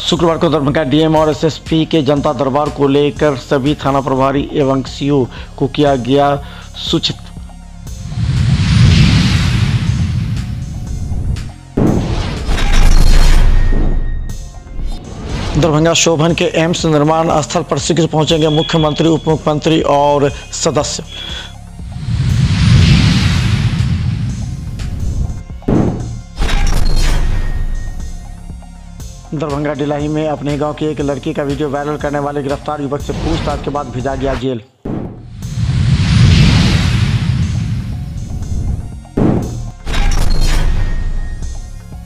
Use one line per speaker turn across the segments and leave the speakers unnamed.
शुक्रवार को दरभंगा डीएम और एसएसपी के जनता दरबार को लेकर सभी थाना प्रभारी एवं सीओ को किया गया सूचित। दरभंगा शोभन के एम्स निर्माण स्थल पर शीघ्र पहुंचेंगे मुख्यमंत्री, उप मुख्यमंत्री और सदस्य। दरभंगा डिलाही में अपने गांव की एक लड़की का वीडियो वायरल करने वाले गिरफ्तार युवक से पूछताछ के बाद भेजा गया जेल।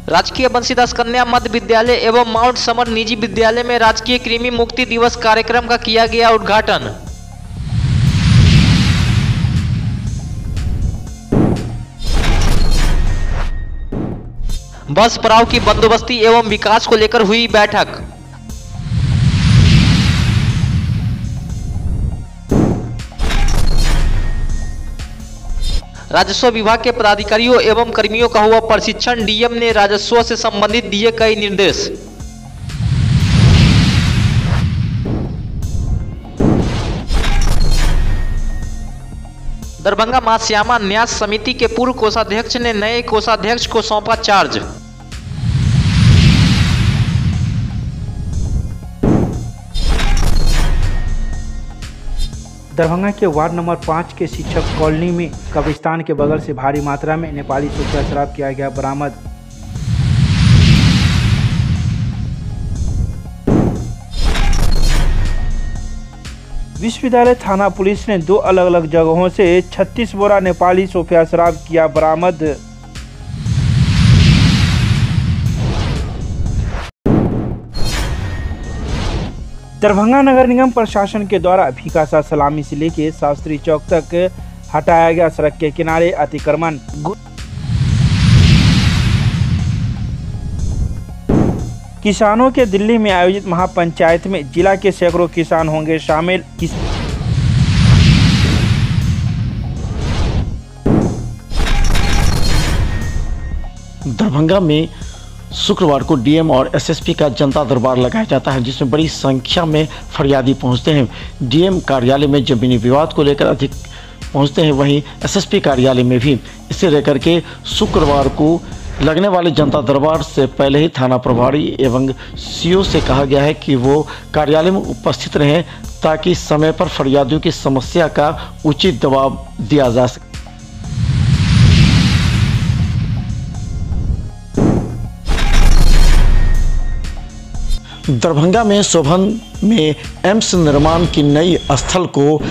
राजकीय बंसीदास कन्या मध्य विद्यालय एवं माउंट समर निजी विद्यालय में राजकीय कृमि मुक्ति दिवस कार्यक्रम का किया गया उद्घाटन। बस पड़ाव की बंदोबस्ती एवं विकास को लेकर हुई बैठक। राजस्व विभाग के पदाधिकारियों एवं कर्मियों का हुआ प्रशिक्षण, डीएम ने राजस्व से संबंधित दिए कई निर्देश। दरभंगा मां श्यामा न्यास समिति के पूर्व कोषाध्यक्ष ने नए कोषाध्यक्ष को सौंपा चार्ज।
दरभंगा के वार्ड नंबर 5 के शिक्षक कॉलोनी में कब्रिस्तान के बगल से भारी मात्रा में नेपाली सूखा शराब किया गया बरामद। विश्वविद्यालय थाना पुलिस ने 2 अलग अलग जगहों से 36 बोरा नेपाली सूखा शराब किया बरामद। दरभंगा नगर निगम प्रशासन के द्वारा भिकासा सलामी से लेकर शास्त्री चौक तक हटाया गया सड़क के किनारे अतिक्रमण। किसानों के दिल्ली में आयोजित महापंचायत में जिला के सैकड़ों किसान होंगे शामिल।
दरभंगा में शुक्रवार को डीएम और एसएसपी का जनता दरबार लगाया जाता है, जिसमें बड़ी संख्या में फरियादी पहुंचते हैं। डीएम कार्यालय में जमीनी विवाद को लेकर अधिक पहुंचते हैं, वहीं एसएसपी कार्यालय में भी। इसे लेकर के शुक्रवार को लगने वाले जनता दरबार से पहले ही थाना प्रभारी एवं सीओ से कहा गया है कि वो कार्यालय में उपस्थित रहें ताकि समय पर फरियादियों की समस्या का उचित जवाब दिया जा सके। दरभंगा में शोभन में एम्स निर्माण की नई स्थल को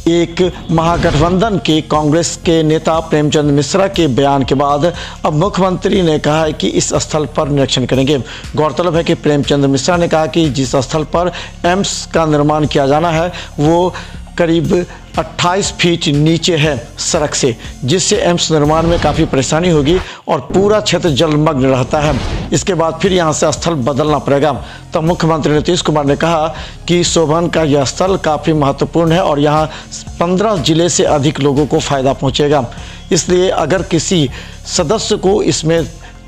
एक महागठबंधन के कांग्रेस के नेता प्रेमचंद मिश्रा के बयान के बाद अब मुख्यमंत्री ने कहा है कि इस स्थल पर निरीक्षण करेंगे। गौरतलब है कि प्रेमचंद मिश्रा ने कहा कि जिस स्थल पर एम्स का निर्माण किया जाना है वो करीब 28 फीट नीचे है सड़क से, जिससे एम्स निर्माण में काफ़ी परेशानी होगी और पूरा क्षेत्र जलमग्न रहता है। इसके बाद फिर यहाँ से स्थल बदलना पड़ेगा। तब मुख्यमंत्री नीतीश कुमार ने कहा कि शोभन का यह स्थल काफ़ी महत्वपूर्ण है और यहाँ 15 जिले से अधिक लोगों को फ़ायदा पहुँचेगा। इसलिए अगर किसी सदस्य को इसमें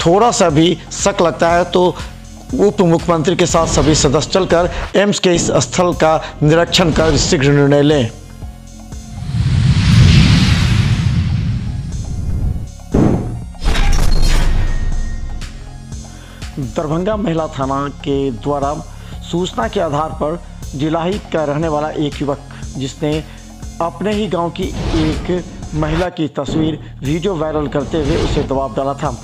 थोड़ा सा भी शक लगता है तो उप मुख्यमंत्री के साथ सभी सदस्य चलकर एम्स के इस स्थल का निरीक्षण कर शीघ्र निर्णय लें। दरभंगा महिला थाना के द्वारा सूचना के आधार पर डिलाही का रहने वाला एक युवक, जिसने अपने ही गांव की एक महिला की तस्वीर वीडियो वायरल करते हुए उसे दबाव डाला था।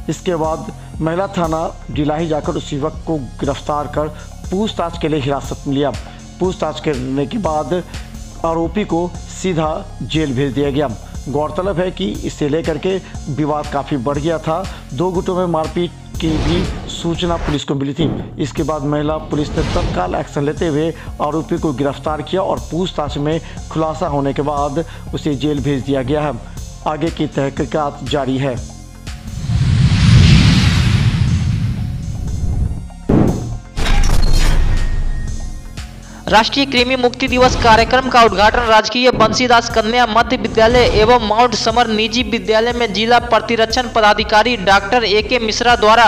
इसके बाद महिला थाना डिलाही जाकर उस युवक को गिरफ्तार कर पूछताछ के लिए हिरासत में लिया। पूछताछ करने के बाद आरोपी को सीधा जेल भेज दिया गया। गौरतलब है कि इसे लेकर के विवाद काफ़ी बढ़ गया था। 2 गुटों में मारपीट की भी सूचना पुलिस को मिली थी। इसके बाद महिला पुलिस ने तत्काल एक्शन लेते हुए आरोपी को गिरफ्तार किया और पूछताछ में खुलासा होने के बाद उसे जेल भेज दिया गया है। आगे की तहकीकात जारी है।
राष्ट्रीय कृमि मुक्ति दिवस कार्यक्रम का उद्घाटन राजकीय बंसीदास कन्या मध्य विद्यालय एवं माउंट समर निजी विद्यालय में जिला प्रतिरक्षण पदाधिकारी डॉक्टर AK मिश्रा द्वारा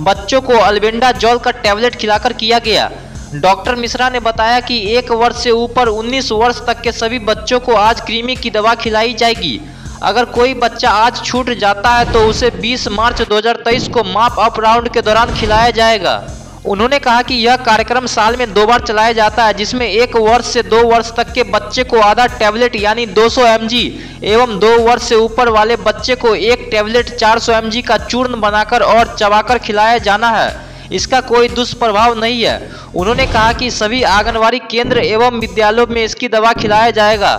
बच्चों को अल्बेंडाजोल का टैबलेट खिलाकर किया गया। डॉक्टर मिश्रा ने बताया कि 1 वर्ष से ऊपर 19 वर्ष तक के सभी बच्चों को आज कृमि की दवा खिलाई जाएगी। अगर कोई बच्चा आज छूट जाता है तो उसे 20 मार्च 2023 को मॉप अप राउंड के दौरान खिलाया जाएगा। उन्होंने कहा कि यह कार्यक्रम साल में 2 बार चलाया जाता है, जिसमें 1 वर्ष से 2 वर्ष तक के बच्चे को आधा टैबलेट यानी 200 mg एवं 2 वर्ष से ऊपर वाले बच्चे को 1 टैबलेट 400 mg का चूर्ण बनाकर और चबाकर खिलाया जाना है। इसका कोई दुष्प्रभाव नहीं है। उन्होंने कहा कि सभी आंगनबाड़ी केंद्र एवं विद्यालयों में इसकी दवा खिलाया जाएगा।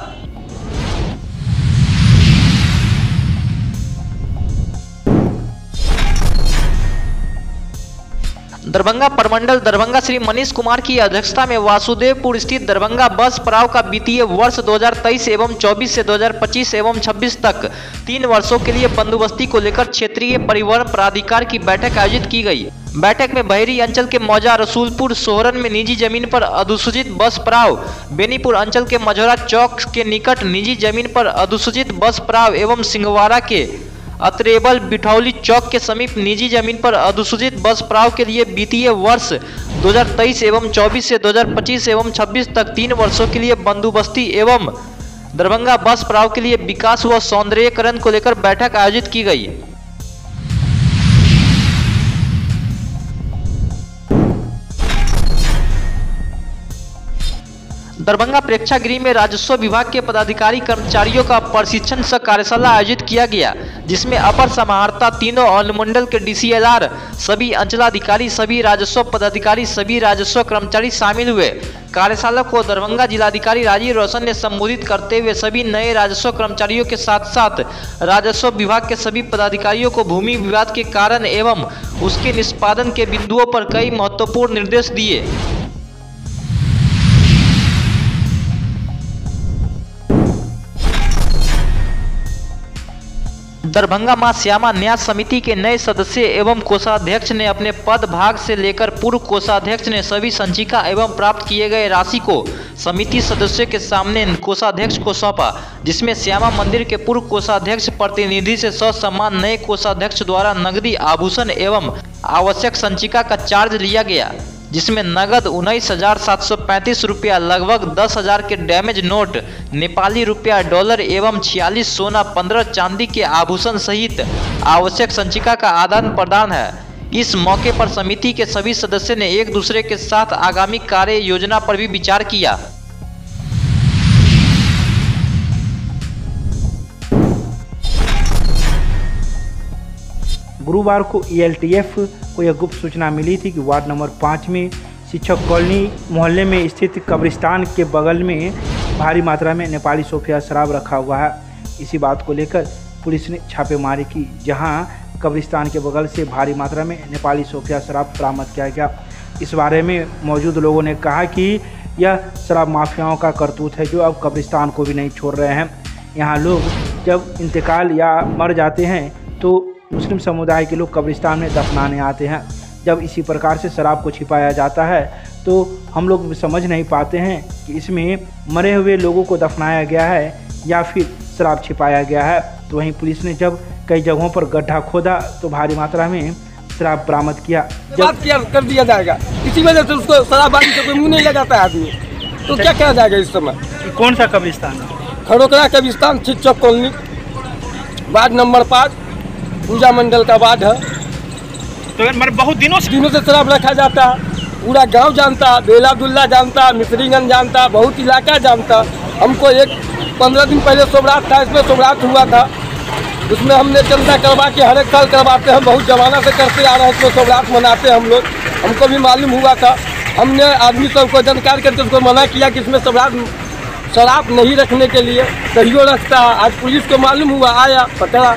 दरभंगा प्रमंडल दरभंगा श्री मनीष कुमार की अध्यक्षता में वासुदेवपुर स्थित दरभंगा बस पड़ाव का वित्तीय वर्ष 2023 एवं 24 से 2025 एवं 26 तक 3 वर्षों के लिए बंदोबस्ती को लेकर क्षेत्रीय परिवहन प्राधिकार की बैठक आयोजित की गई। बैठक में बहरी अंचल के मौजा रसूलपुर सोहरन में निजी जमीन पर अधिसूचित बस पड़ाव, बेनीपुर अंचल के मझौरा चौक के निकट निजी जमीन पर अधिसूचित बस पड़ाव एवं सिंहवाड़ा के अतरेबल बिठौली चौक के समीप निजी जमीन पर अधिसूचित बस पड़ाव के लिए वित्तीय वर्ष 2023 एवं 24 से 2025 एवं 26 तक 3 वर्षों के लिए बंदोबस्ती एवं दरभंगा बस पड़ाव के लिए विकास व सौंदर्यीकरण को लेकर बैठक आयोजित की गई। दरभंगा प्रेक्षागृह में राजस्व विभाग के पदाधिकारी कर्मचारियों का प्रशिक्षण सह कार्यशाला आयोजित किया गया, जिसमें अपर समाहर्ता, तीनों अनुमंडल के DCLR, सभी अंचलाधिकारी, सभी राजस्व पदाधिकारी, सभी राजस्व कर्मचारी शामिल हुए। कार्यशाला को दरभंगा जिलाधिकारी राजीव रोशन ने संबोधित करते हुए सभी नए राजस्व कर्मचारियों के साथ साथ राजस्व विभाग के सभी पदाधिकारियों को भूमि विवाद के कारण एवं उसके निष्पादन के बिंदुओं पर कई महत्वपूर्ण निर्देश दिए। दरभंगा मां श्यामा न्यास समिति के नए सदस्य एवं कोषाध्यक्ष ने अपने पद भाग से लेकर पूर्व कोषाध्यक्ष ने सभी संचिका एवं प्राप्त किए गए राशि को समिति सदस्यों के सामने कोषाध्यक्ष को सौंपा, जिसमें श्यामा मंदिर के पूर्व कोषाध्यक्ष प्रतिनिधि से ससम्मान नए कोषाध्यक्ष द्वारा नकदी, आभूषण एवं आवश्यक संचिका का चार्ज लिया गया, जिसमें नगद 19,735 रुपया, लगभग 10,000 के डैमेज नोट, नेपाली रुपया, डॉलर एवं 46 सोना, 15 चांदी के आभूषण सहित आवश्यक संचिका का आदान प्रदान है। इस मौके पर समिति के सभी सदस्य ने एक दूसरे के साथ आगामी कार्य योजना पर भी विचार किया।
गुरुवार को ELTF को यह गुप्त सूचना मिली थी कि वार्ड नंबर 5 में शिक्षक कॉलोनी मोहल्ले में स्थित कब्रिस्तान के बगल में भारी मात्रा में नेपाली सोफिया शराब रखा हुआ है। इसी बात को लेकर पुलिस ने छापेमारी की, जहां कब्रिस्तान के बगल से भारी मात्रा में नेपाली सोफिया शराब बरामद किया गया। इस बारे में मौजूद लोगों ने कहा कि यह शराब माफियाओं का करतूत है, जो अब कब्रिस्तान को भी नहीं छोड़ रहे हैं। यहाँ लोग जब इंतकाल या मर जाते हैं तो मुस्लिम समुदाय के लोग कब्रिस्तान में दफनाने आते हैं। जब इसी प्रकार से शराब को छिपाया जाता है तो हम लोग समझ नहीं पाते हैं कि इसमें मरे हुए लोगों को दफनाया गया है या फिर शराब छिपाया गया है। तो वहीं पुलिस ने जब कई जगहों पर गड्ढा खोदा तो भारी मात्रा में शराब बरामद किया।
बात किया कर दिया जाएगा, इसी वजह से उसको शराबबाजी से कोई मुँह नहीं लगाता है आदमी, तो क्या किया जाएगा इस समय?
कौन सा कब्रिस्तान?
खड़ोकरा कब्रिस्तान, शिक्षक कॉलोनी, वार्ड नंबर 5, पूजा मंडल का वार्ड है।
तो बहुत दिनों से
शराब रखा जाता है, पूरा गांव जानता, बेला दुल्ला जानता, मिस्रीगंज जानता, बहुत इलाका जानता। हमको 15 दिन पहले सोमरात था, इसमें सोमरात हुआ था, उसमें हमने चंदा करवा के हर एक साल करवाते हैं, बहुत जमाना से करते आ रहे हैं, इसमें सोमरात मनाते हैं हम लोग। हमको भी मालूम हुआ था, हमने आदमी सबको जानकार करके उसको मना किया कि इसमें शराब नहीं रखने के लिए, कहियो रखता। आज पुलिस को मालूम हुआ, आया पकड़ा।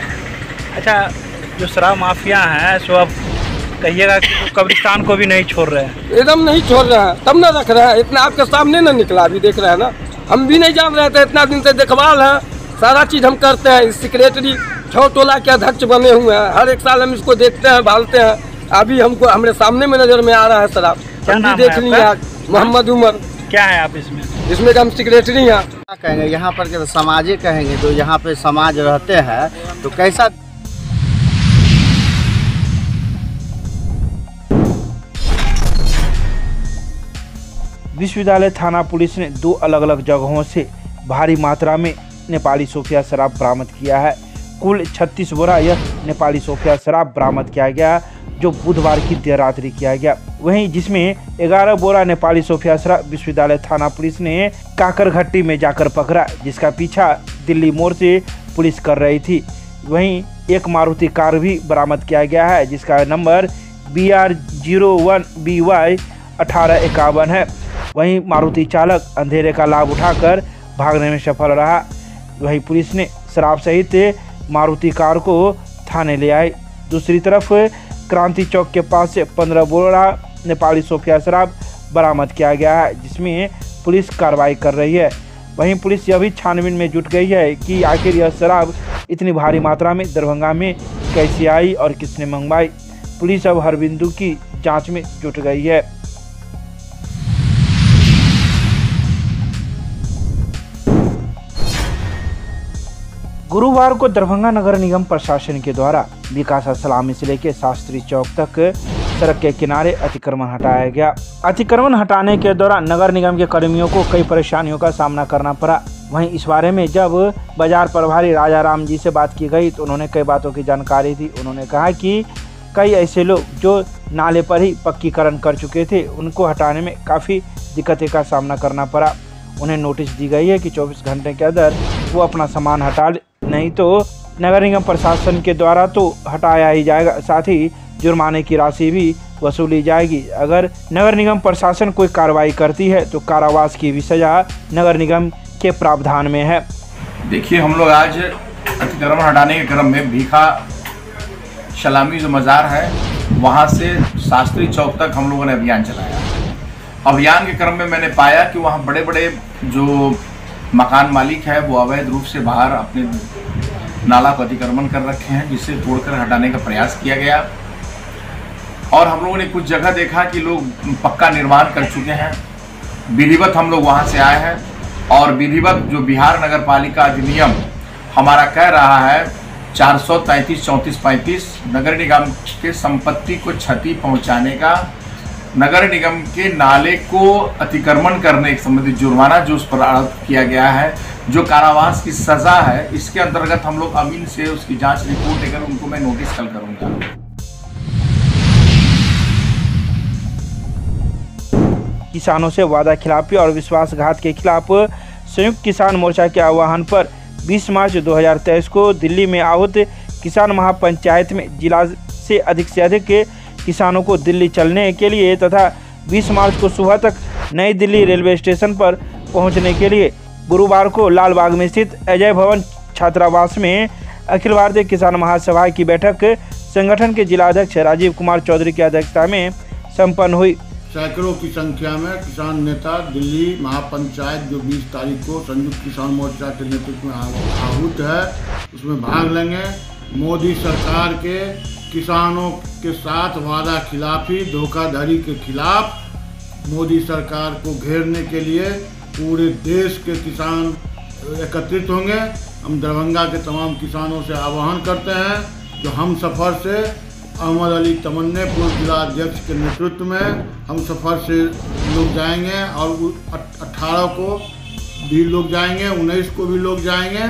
अच्छा, जो शराब माफिया हैं सो अब कहिएगा कि तो कब्रिस्तान को भी नहीं छोड़ रहे हैं?
एकदम नहीं छोड़ रहे हैं, तब ना रख रहे हैं। इतना आपके सामने ना निकला, अभी देख रहे हैं ना, हम भी नहीं जान रहे थे, इतना दिन से देखभाल है, सारा चीज़ हम करते हैं। सेक्रेटरी 6 टोला के अध्यक्ष बने हुए हैं, हर एक साल हम इसको देखते हैं, भालते हैं। अभी हमको हमारे सामने में नज़र में आ रहा है शराब, हम भी देख लिए। मोहम्मद उमर।
क्या है आप इसमें?
इसमें हम सेक्रेटरी हैं।
क्या कहेंगे यहाँ पर के समाजे कहेंगे, जो यहाँ पे समाज रहते हैं तो कैसा।
विश्वविद्यालय थाना पुलिस ने 2 अलग अलग जगहों से भारी मात्रा में नेपाली सोफिया शराब बरामद किया है। कुल 36 बोरा यह नेपाली सोफिया शराब बरामद किया गया, जो बुधवार की देर रात्रि किया गया। वहीं जिसमें 11 बोरा नेपाली सोफिया शराब विश्वविद्यालय थाना पुलिस ने काकरघट्टी में जाकर पकड़ा, जिसका पीछा दिल्ली मोड़ से पुलिस कर रही थी। वहीं एक मारुति कार भी बरामद किया गया है, जिसका नंबर BR01BY 1851 है। वहीं मारुति चालक अंधेरे का लाभ उठाकर भागने में सफल रहा। वहीं पुलिस ने शराब सहित मारुति कार को थाने ले आई। दूसरी तरफ क्रांति चौक के पास से 15 बोरा नेपाली सोफिया शराब बरामद किया गया है, जिसमें पुलिस कार्रवाई कर रही है। वहीं पुलिस यह भी छानबीन में जुट गई है कि आखिर यह शराब इतनी भारी मात्रा में दरभंगा में कैसे आई और किसने मंगवाई। पुलिस अब हर बिंदु की जांच में जुट गई है। गुरुवार को दरभंगा नगर निगम प्रशासन के द्वारा विकास सलामी से लेकर शास्त्री चौक तक सड़क के किनारे अतिक्रमण हटाया गया। अतिक्रमण हटाने के दौरान नगर निगम के कर्मियों को कई परेशानियों का सामना करना पड़ा। वहीं इस बारे में जब बाजार प्रभारी राजा राम जी से बात की गई तो उन्होंने कई बातों की जानकारी दी। उन्होंने कहा कि कई ऐसे लोग जो नाले पर ही पक्कीकरण कर चुके थे, उनको हटाने में काफ़ी दिक्कतें का सामना करना पड़ा। उन्हें नोटिस दी गई है कि 24 घंटे के अंदर वो अपना सामान हटा ले, नहीं तो नगर निगम प्रशासन के द्वारा तो हटाया ही जाएगा, साथ ही जुर्माने की राशि भी वसूली जाएगी। अगर नगर निगम प्रशासन कोई कार्रवाई करती है तो कारावास की भी सजा नगर निगम के प्रावधान में है।
देखिए, हम लोग आज अतिक्रमण हटाने के क्रम में भीखा सलामी जो मज़ार है वहाँ से शास्त्री चौक तक हम लोगों ने अभियान चलाया। अभियान के क्रम में मैंने पाया कि वहाँ बड़े बड़े जो मकान मालिक है वो अवैध रूप से बाहर अपने नाला को अतिक्रमण कर रखे हैं, जिसे तोड़कर हटाने का प्रयास किया गया। और हम लोगों ने कुछ जगह देखा कि लोग पक्का निर्माण कर चुके हैं। विधिवत हम लोग वहाँ से आए हैं और विधिवत जो बिहार नगर पालिका अधिनियम हमारा कह रहा है 433-34-35 नगर निगम के संपत्ति को क्षति पहुँचाने का, नगर निगम के नाले को अतिक्रमण करने के संबंधित जुर्माना जो उस पर आरोप किया गया है, जो कारावास की सजा है, इसके अंतर्गत हम लोग अमीन से उसकी जांच रिपोर्ट लेकर उनको मैं नोटिस कल करूंगा।
किसानों से वादा खिलाफी और विश्वासघात के खिलाफ संयुक्त किसान मोर्चा के आह्वान पर 20 मार्च 2023 को दिल्ली में आहूत किसान महापंचायत में जिला से अधिक किसानों को दिल्ली चलने के लिए तथा 20 मार्च को सुबह तक नई दिल्ली रेलवे स्टेशन पर पहुंचने के लिए गुरुवार को लाल बाग में स्थित अजय भवन छात्रावास में अखिल भारतीय किसान महासभा की बैठक संगठन के जिला अध्यक्ष राजीव कुमार चौधरी की अध्यक्षता में संपन्न हुई।
सैकड़ों की संख्या में किसान नेता दिल्ली महापंचायत जो 20 तारीख को संयुक्त किसान मोर्चा के नेतृत्व में आहूत है, उसमें भाग लेंगे। मोदी सरकार के किसानों के साथ वादा खिलाफी धोखाधड़ी के खिलाफ मोदी सरकार को घेरने के लिए पूरे देश के किसान एकत्रित होंगे। हम दरभंगा के तमाम किसानों से आह्वान करते हैं जो हम सफ़र से अहमद अली तमन्ने पूर्व जिला अध्यक्ष के नेतृत्व में हम सफ़र से लोग जाएंगे और 18 को भी लोग जाएंगे, 19 को भी लोग जाएंगे।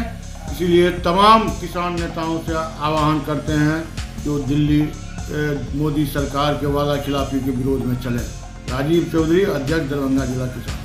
इसीलिए तमाम किसान नेताओं से आह्वान करते हैं जो दिल्ली मोदी सरकार के वादा खिलाफी के विरोध में चले। राजीव चौधरी, अध्यक्ष दरभंगा जिला किसान।